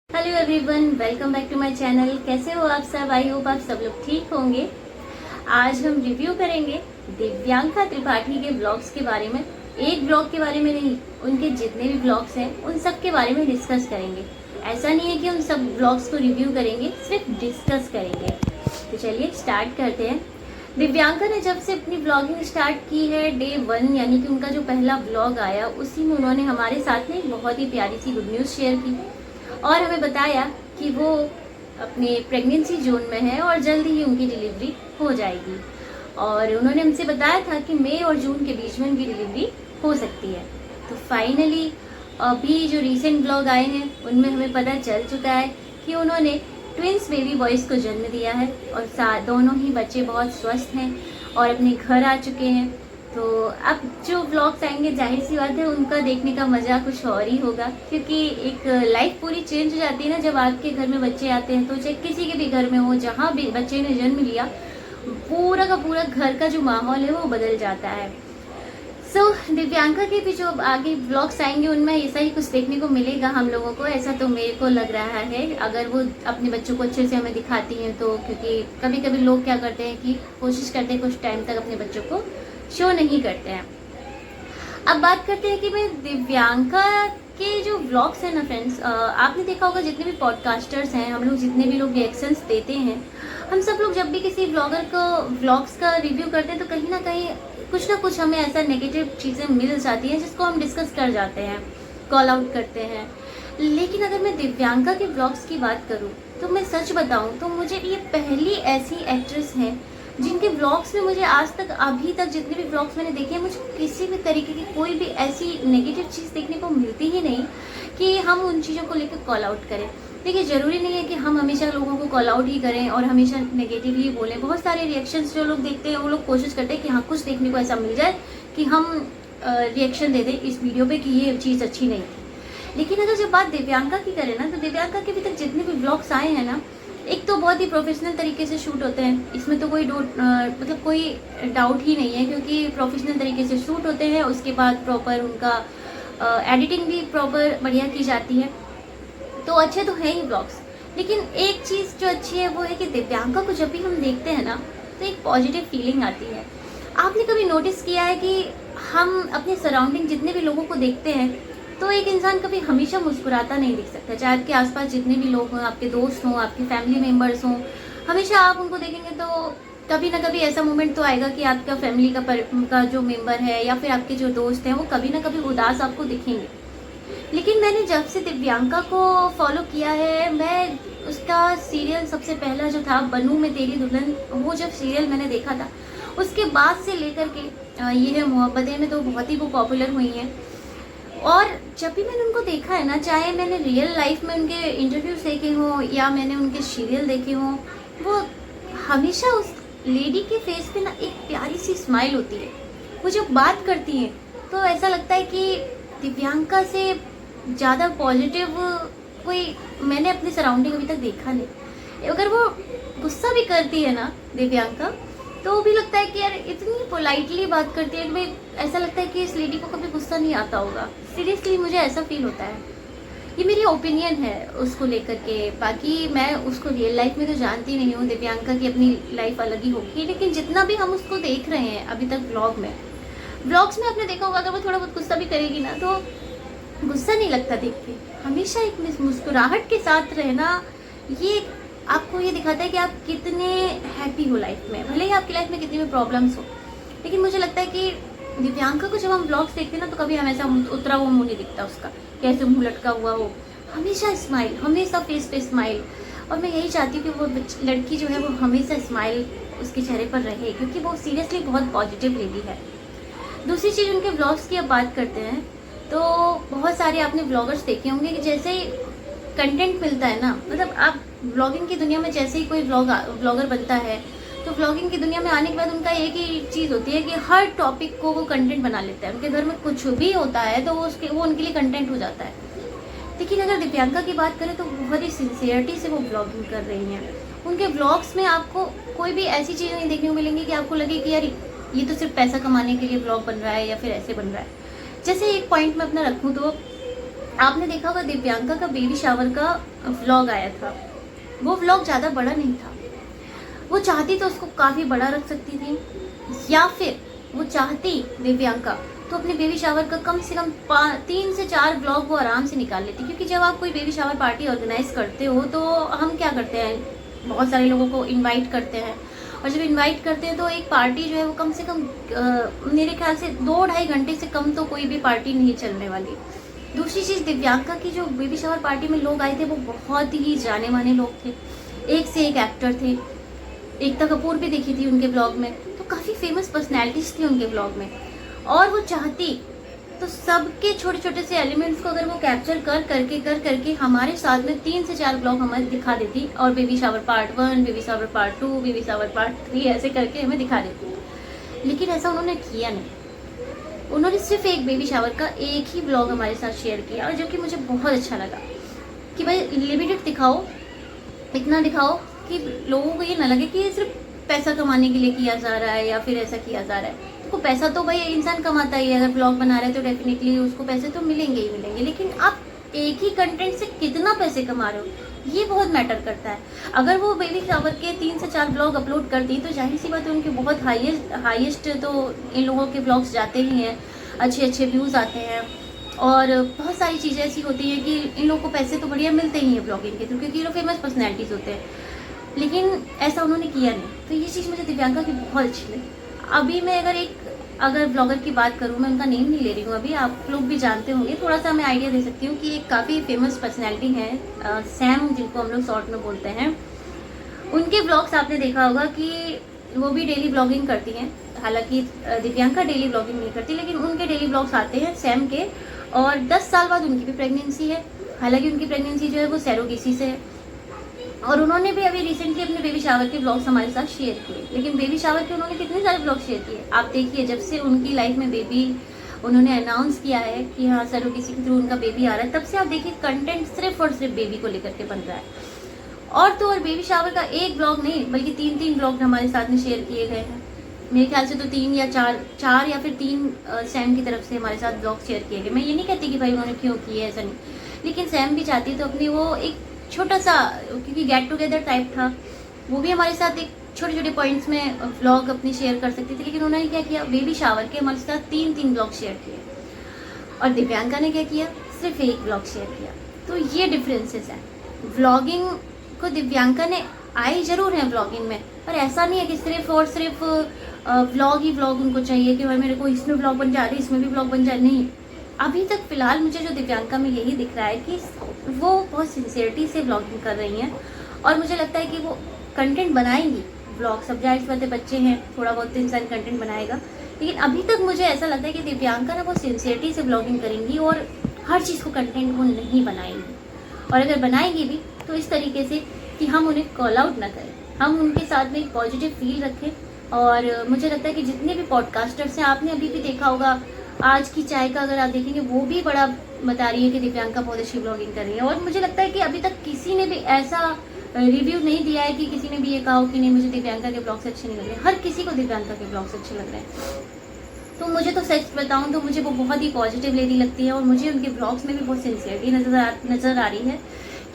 Hello everyone, welcome back to my channel. कैसे हो आप सब? आई होप आप सब लोग ठीक होंगे। आज हम रिव्यू करेंगे दिव्यांका त्रिपाठी के ब्लॉग्स के बारे में। एक ब्लॉग के बारे में नहीं, उनके जितने भी ब्लॉग्स हैं उन सब के बारे में डिस्कस करेंगे। ऐसा नहीं है कि हम सब ब्लॉग्स को रिव्यू करेंगे, सिर्फ डिस्कस करेंगे। तो चलिए स्टार्ट करते हैं। दिव्यांका ने जब से अपनी ब्लॉगिंग स्टार्ट की है, डे 1 यानी कि उनका जो पहला ब्लॉग आया, उसी में उन्होंने हमारे साथ में एक बहुत ही प्यारी सी गुड न्यूज़ शेयर की और हमें बताया कि वो अपने प्रेगनेंसी जोन में है और जल्दी ही उनकी डिलीवरी हो जाएगी। और उन्होंने हमसे बताया था कि मई और जून के बीच में उनकी डिलीवरी हो सकती है। तो फाइनली अभी जो रीसेंट ब्लॉग आए हैं उनमें हमें पता चल चुका है कि उन्होंने ट्विंस बेबी बॉयज़ को जन्म दिया है और दोनों ही बच्चे बहुत स्वस्थ हैं और अपने घर आ चुके हैं। तो अब जो व्लॉग्स आएंगे, जाहिर सी बात है उनका देखने का मजा कुछ और ही होगा, क्योंकि एक लाइफ पूरी चेंज हो जाती है ना जब आपके घर में बच्चे आते हैं। तो चाहे किसी के भी घर में हो, जहाँ भी बच्चे ने जन्म लिया, पूरा का पूरा घर का जो माहौल है वो बदल जाता है। दिव्यांका के भी जो आगे व्लॉग्स आएंगे उनमें ऐसा ही कुछ देखने को मिलेगा हम लोगों को, ऐसा तो मेरे को लग रहा है, अगर वो अपने बच्चों को अच्छे से हमें दिखाती हैं तो। क्योंकि कभी कभी लोग क्या करते हैं कि कोशिश करते हैं कुछ टाइम तक अपने बच्चों को शो नहीं करते हैं। अब बात करते हैं कि मैं दिव्यांका के जो व्लॉग्स हैं ना फ्रेंड्स, आपने देखा होगा जितने भी पॉडकास्टर्स हैं, हम लोग जितने भी लोग रिएक्शंस देते हैं, हम सब लोग जब भी किसी ब्लॉगर को व्लॉग्स का रिव्यू करते हैं तो कहीं ना कहीं कुछ ना कुछ हमें ऐसा नेगेटिव चीज़ें मिल जाती हैं जिसको हम डिस्कस कर जाते हैं, कॉल आउट करते हैं। लेकिन अगर मैं दिव्यांका के व्लॉग्स की बात करूँ तो मैं सच बताऊँ तो मुझे ये पहली ऐसी एक्ट्रेस हैं जिनके व्लॉग्स में मुझे आज तक, अभी तक जितने भी व्लॉग्स मैंने देखे हैं, मुझे किसी भी तरीके की कोई भी ऐसी नेगेटिव चीज़ देखने को मिलती ही नहीं कि हम उन चीज़ों को लेकर कॉल आउट करें। देखिए, ज़रूरी नहीं है कि हम हमेशा लोगों को कॉल आउट ही करें और हमेशा नेगेटिव ही बोलें। बहुत सारे रिएक्शंस जो लोग देखते हैं वो लोग कोशिश करते हैं कि हाँ कुछ देखने को ऐसा मिल जाए कि हम रिएक्शन दे दें इस वीडियो पर कि ये चीज़ अच्छी नहीं थी। लेकिन अगर जब बात दिव्यांका की करें ना, तो दिव्यांका के अभी तक जितने भी व्लॉग्स आए हैं ना, एक तो बहुत ही प्रोफेशनल तरीके से शूट होते हैं, इसमें तो कोई मतलब कोई डाउट ही नहीं है, क्योंकि प्रोफेशनल तरीके से शूट होते हैं। उसके बाद प्रॉपर उनका एडिटिंग भी प्रॉपर बढ़िया की जाती है, तो अच्छे तो हैं ही ब्लॉग्स। लेकिन एक चीज़ जो अच्छी है वो है कि दिव्यांका को जब भी हम देखते हैं ना तो एक पॉजिटिव फीलिंग आती है। आपने कभी नोटिस किया है कि हम अपने सराउंडिंग जितने भी लोगों को देखते हैं तो एक इंसान कभी हमेशा मुस्कुराता नहीं दिख सकता, चाहे आपके आसपास जितने भी लोग हों, आपके दोस्त हों, आपके फैमिली मेम्बर्स हों, हमेशा आप उनको देखेंगे तो कभी ना कभी ऐसा मोमेंट तो आएगा कि आपका फैमिली का जो मेंबर है या फिर आपके जो दोस्त हैं वो कभी ना कभी उदास आपको दिखेंगे। लेकिन मैंने जब से दिव्यांका को फॉलो किया है, मैं उसका सीरियल सबसे पहला जो था बनू में तेरी दुल्हन, वो जब सीरियल मैंने देखा था उसके बाद से लेकर के ये है मोहब्बतें में तो बहुत ही वो पॉपुलर हुई हैं। और जब भी मैंने उनको देखा है ना, चाहे मैंने रियल लाइफ में उनके इंटरव्यूज देखे हों या मैंने उनके सीरियल देखे हों, वो हमेशा उस लेडी के फेस पे ना एक प्यारी सी स्माइल होती है। वो जब बात करती हैं तो ऐसा लगता है कि दिव्यांका से ज़्यादा पॉजिटिव कोई मैंने अपने सराउंडिंग अभी तक देखा नहीं। अगर वो गुस्सा भी करती है ना दिव्यांका, तो भी लगता है कि यार इतनी पोलाइटली बात करती है कि भाई ऐसा लगता है कि इस लेडी को कभी गुस्सा नहीं आता होगा। सीरियसली मुझे ऐसा फील होता है। ये मेरी ओपिनियन है उसको लेकर के। बाकी मैं उसको रियल लाइफ में तो जानती नहीं हूँ, दिव्यांका की अपनी लाइफ अलग ही होगी, लेकिन जितना भी हम उसको देख रहे हैं अभी तक व्लॉग्स में आपने देखा होगा अगर वो थोड़ा बहुत गुस्सा भी करेगी ना तो गुस्सा नहीं लगता देख के, हमेशा एक मुस्कुराहट के साथ रहना, ये आपको ये दिखाता है कि आप कितने हैप्पी हो लाइफ में, भले ही आपकी लाइफ में कितनी भी प्रॉब्लम्स हो। लेकिन मुझे लगता है कि दिव्यांका को जब हम ब्लॉग्स देखते हैं ना तो कभी हमेशा उतरा हुआ मुंह नहीं दिखता उसका, कैसे मुंह लटका हुआ हो, हमेशा स्माइल, हमेशा फेस पे स्माइल। और मैं यही चाहती हूँ कि वो लड़की जो है वो हमेशा स्माइल उसके चेहरे पर रहे, क्योंकि वो सीरियसली बहुत पॉजिटिव लेडी है। दूसरी चीज़, उनके व्लॉग्स की अब बात करते हैं तो बहुत सारे आपने व्लॉगर्स देखे होंगे कि जैसे कंटेंट मिलता है ना, मतलब आप व्लॉगिंग की दुनिया में जैसे ही कोई व्लॉगर बनता है तो व्लॉगिंग की दुनिया में आने के बाद उनका एक ही चीज़ होती है कि हर टॉपिक को वो कंटेंट बना लेता है। उनके घर में कुछ भी होता है तो वो उनके लिए कंटेंट हो जाता है। लेकिन अगर दिव्यांका की बात करें तो बहुत ही सिंसियरिटी से वो व्लॉगिंग कर रही हैं। उनके व्लॉग्स में आपको कोई भी ऐसी चीज़ नहीं देखने को मिलेंगी कि आपको लगे कि यार ये तो सिर्फ पैसा कमाने के लिए व्लॉग बन रहा है या फिर ऐसे बन रहा है। जैसे एक पॉइंट में अपना रखूँ तो आपने देखा होगा दिव्यांका का बेबी शावर का व्लॉग आया था। वो व्लॉग ज़्यादा बड़ा नहीं था। वो चाहती तो उसको काफ़ी बड़ा रख सकती थी, या फिर वो चाहती दिव्यांका तो अपने बेबी शावर का कम से कम 3 से 4 व्लॉग वो आराम से निकाल लेती। क्योंकि जब आप कोई बेबी शावर पार्टी ऑर्गेनाइज करते हो तो हम क्या करते हैं, बहुत सारे लोगों को इनवाइट करते हैं, और जब इनवाइट करते हैं तो एक पार्टी जो है वो कम से कम मेरे ख्याल से 2-2.5 घंटे से कम तो कोई भी पार्टी नहीं चलने वाली। दूसरी चीज़, दिव्यांका की जो बेबी शावर पार्टी में लोग आए थे वो बहुत ही जाने माने लोग थे, एक से एक एक्टर थे। एकता कपूर भी देखी थी उनके ब्लॉग में, तो काफ़ी फेमस पर्सनैलिटीज़ थी उनके ब्लॉग में। और वो चाहती तो सबके छोटे छोटे से एलिमेंट्स को अगर वो कैप्चर कर करके हमारे साथ में 3 से 4 ब्लॉग हमें दिखा देती, और baby shower part 1, baby shower part 2, baby shower part 3 ऐसे करके हमें दिखा देती। लेकिन ऐसा उन्होंने किया नहीं। उन्होंने सिर्फ एक बेबी शावर का एक ही ब्लॉग हमारे साथ शेयर किया, और जो कि मुझे बहुत अच्छा लगा कि भाई लिमिटेड दिखाओ, इतना दिखाओ कि लोगों को ये ना लगे कि ये सिर्फ पैसा कमाने के लिए किया जा रहा है या फिर ऐसा किया जा रहा है। तो पैसा तो भाई इंसान कमाता ही है, अगर ब्लॉग बना रहे हैं तो डेफिनेटली उसको पैसे तो मिलेंगे ही मिलेंगे, लेकिन आप एक ही कंटेंट से कितना पैसे कमा रहे हो ये बहुत मैटर करता है। अगर वो बेबी शावर के 3 से 4 ब्लॉग अपलोड कर दी तो जाहिर सी बात है उनके बहुत हाईएस्ट तो इन लोगों के ब्लॉग्स जाते ही हैं, अच्छे व्यूज़ आते हैं, और बहुत सारी चीज़ें ऐसी होती हैं कि इन लोगों को पैसे तो बढ़िया मिलते ही हैं ब्लॉगिंग के थ्रू, क्योंकि ये लोग फेमस पर्सनैलिटीज़ होते हैं। लेकिन ऐसा उन्होंने किया नहीं, तो ये चीज़ मुझे दिव्यांका की बहुत अच्छी लगी। अभी मैं अगर ब्लॉगर की बात करूँ, मैं उनका नेम नहीं ले रही हूँ, अभी आप लोग भी जानते होंगे, थोड़ा सा मैं आइडिया दे सकती हूँ कि एक काफ़ी फेमस पर्सनैलिटी है सैम, जिनको हम लोग शॉर्ट में बोलते हैं। उनके ब्लॉग्स आपने देखा होगा कि वो भी डेली ब्लॉगिंग करती हैं। हालांकि दिव्यांका डेली ब्लॉगिंग नहीं करती, लेकिन उनके डेली ब्लॉग्स आते हैं सैम के, और 10 साल बाद उनकी भी प्रेगनेंसी है। हालांकि उनकी प्रेगनेंसी जो है वो सैरोगेसी से है, और उन्होंने भी अभी रिसेंटली अपने बेबी शावर के ब्लॉग्स हमारे साथ शेयर किए। लेकिन बेबी शावर के उन्होंने कितने सारे ब्लॉग शेयर किए आप देखिए, जब से उनकी लाइफ में बेबी उन्होंने अनाउंस किया है कि हाँ सरोगेसी के थ्रू उनका बेबी आ रहा है, तब से आप देखिए कंटेंट सिर्फ और सिर्फ बेबी को लेकर के बन रहा है। और तो और बेबी शावर का एक ब्लॉग नहीं बल्कि 3 ब्लॉग हमारे साथ में शेयर किए गए हैं। मेरे ख्याल से तो 3 या 4 या फिर 3 सैम की तरफ से हमारे साथ ब्लॉग शेयर किए गए। मैं ये नहीं कहती कि भाई उन्होंने क्यों किए, ऐसा नहीं, लेकिन सैम भी चाहती तो अपनी वो एक छोटा सा, क्योंकि गेट टुगेदर टाइप था, वो भी हमारे साथ एक छोटे छोटे पॉइंट्स में व्लॉग अपनी शेयर कर सकती थी। लेकिन उन्होंने क्या किया, बेबी शावर के हमारे साथ 3 व्लॉग शेयर किए, और दिव्यांका ने क्या किया, सिर्फ एक व्लॉग शेयर किया। तो ये डिफरेंसेस है। व्लॉगिंग को दिव्यांका ने आई जरूर है व्लॉगिंग में, पर ऐसा नहीं है कि सिर्फ और सिर्फ व्लॉग ही व्लॉग उनको चाहिए कि भाई मेरे को इसमें व्लॉग बन जा रही है, इसमें भी व्लॉग बन जाए, नहीं। अभी तक फिलहाल मुझे जो दिव्यांका में यही दिख रहा है कि वो बहुत सिंसियरिटी से व्लॉगिंग कर रही हैं, और मुझे लगता है कि वो कंटेंट बनाएंगी व्लॉग, सब जाहिर सी बात है, बच्चे हैं, थोड़ा बहुत तो इंसान कंटेंट बनाएगा। लेकिन अभी तक मुझे ऐसा लगता है कि दिव्यांका ना बहुत सिंसियरिटी से व्लॉगिंग करेंगी और हर चीज़ को कंटेंट वो नहीं बनाएंगी, और अगर बनाएंगी भी तो इस तरीके से कि हम उन्हें कॉल आउट ना करें, हम उनके साथ में एक पॉजिटिव फील रखें। और मुझे लगता है कि जितने भी पॉडकास्टर्स हैं, आपने अभी भी देखा होगा, आज की चाय का अगर आप देखेंगे वो भी बड़ा बता रही है कि दिव्यांका बहुत अच्छी ब्लॉगिंग कर रही है। और मुझे लगता है कि अभी तक किसी ने भी ऐसा रिव्यू नहीं दिया है कि किसी ने भी ये कहा कि नहीं मुझे दिव्यांका के ब्लॉग्स अच्छे नहीं लग रहे। हर किसी को दिव्यांका के ब्लॉग्स अच्छे लग रहे हैं। तो मुझे तो सच बताऊं तो मुझे वो बहुत ही पॉजिटिव लेडी लगती है, और मुझे उनके ब्लॉग्स में भी बहुत सिंसियरिटी नज़र आ रही है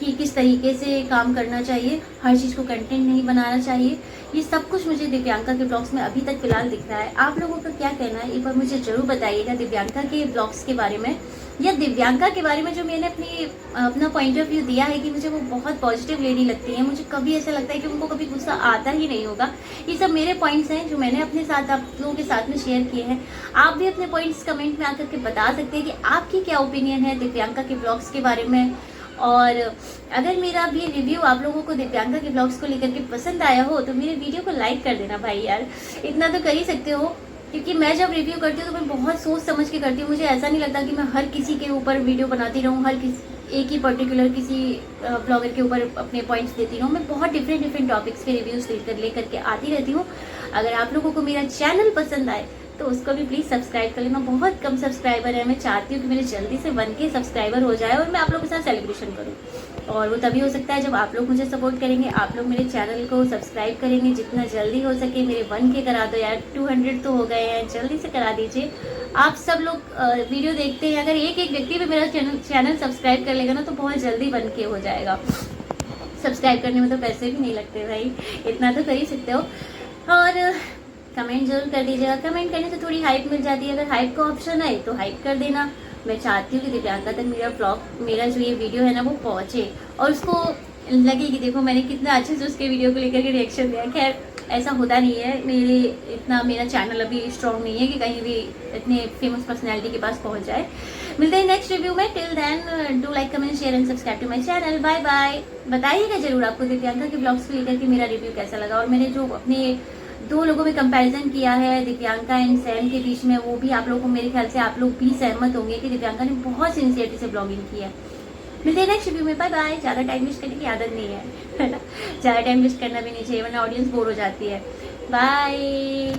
कि किस तरीके से काम करना चाहिए, हर चीज़ को कंटेंट नहीं बनाना चाहिए। ये सब कुछ मुझे दिव्यांका के ब्लॉग्स में अभी तक फिलहाल दिख रहा है। आप लोगों का क्या कहना है, एक बार मुझे ज़रूर बताइएगा दिव्यांका के ब्लॉग्स के बारे में, या दिव्यांका के बारे में जो मैंने अपना पॉइंट ऑफ व्यू दिया है कि मुझे वो बहुत पॉजिटिव लेडी लगती है। मुझे कभी ऐसा लगता है कि उनको कभी गुस्सा आता ही नहीं होगा। ये सब मेरे पॉइंट्स हैं जो मैंने अपने साथ आप लोगों के साथ में शेयर किए हैं। आप भी अपने पॉइंट्स कमेंट में आकर के बता सकते हैं कि आपकी क्या ओपिनियन है दिव्यांका के ब्लॉग्स के बारे में। और अगर मेरा भी रिव्यू आप लोगों को दिव्यांका के ब्लॉग्स को लेकर के पसंद आया हो तो मेरे वीडियो को लाइक कर देना भाई यार, इतना तो कर ही सकते हो। क्योंकि मैं जब रिव्यू करती हूँ तो मैं बहुत सोच समझ के करती हूँ। मुझे ऐसा नहीं लगता कि मैं हर किसी के ऊपर वीडियो बनाती रहूँ, हर किसी एक ही पर्टिकुलर किसी ब्लॉगर के ऊपर अपने पॉइंट्स देती रहूँ। मैं बहुत डिफरेंट टॉपिक्स के रिव्यूज़ लेकर के आती रहती हूँ। अगर आप लोगों को मेरा चैनल पसंद आए तो उसको भी प्लीज़ सब्सक्राइब कर लेना। बहुत कम सब्सक्राइबर है, मैं चाहती हूँ कि मेरे जल्दी से 1K सब्सक्राइबर हो जाए और मैं आप लोगों के साथ सेलिब्रेशन करूँ। और वो तभी हो सकता है जब आप लोग मुझे सपोर्ट करेंगे, आप लोग मेरे चैनल को सब्सक्राइब करेंगे, जितना जल्दी हो सके मेरे 1K करा दो यार। 200 तो हो गए हैं, जल्दी से करा दीजिए। आप सब लोग वीडियो देखते हैं, अगर एक एक व्यक्ति भी मेरा चैनल सब्सक्राइब कर लेगा ना तो बहुत जल्दी बन के हो जाएगा। सब्सक्राइब करने में तो पैसे भी नहीं लगते भाई, इतना तो कर ही सकते हो। और कमेंट जरूर कर दीजिएगा, कमेंट करने से थोड़ी हाइप मिल जाती है। अगर हाइप का ऑप्शन आए तो हाइप कर देना। मैं चाहती हूँ कि दिव्यांका तक मेरा जो ये वीडियो है ना वो पहुँचे और उसको लगे कि देखो मैंने कितना अच्छे से उसके वीडियो को लेकर के रिएक्शन दिया। खैर ऐसा होता नहीं है, मेरा चैनल अभी स्ट्रॉन्ग नहीं है कि कहीं भी इतने फेमस पर्सनैलिटी के पास पहुंच जाए। मिलते हैं नेक्स्ट रिव्यू में। Till then do like, comment, share and subscribe to my channel. Bye bye. बताइएगा जरूर आपको दिव्यांका के ब्लॉग्स को लेकर के मेरा रिव्यू कैसा लगा, और मैंने जो अपने 2 लोगों में कंपैरिजन किया है दिव्यांका एंड सैम के बीच में, वो भी आप लोगों को, मेरे ख्याल से आप लोग भी सहमत होंगे कि दिव्यांका ने बहुत सिंसियरिटी से ब्लॉगिंग की है। मिलते हैं नेक्स्ट रिव्यू में। Bye bye. ज़्यादा टाइम वेस्ट करने की आदत नहीं है ना, ज़्यादा टाइम वेस्ट करना भी नहीं चाहिए वरना ऑडियंस बोर हो जाती है। बाय।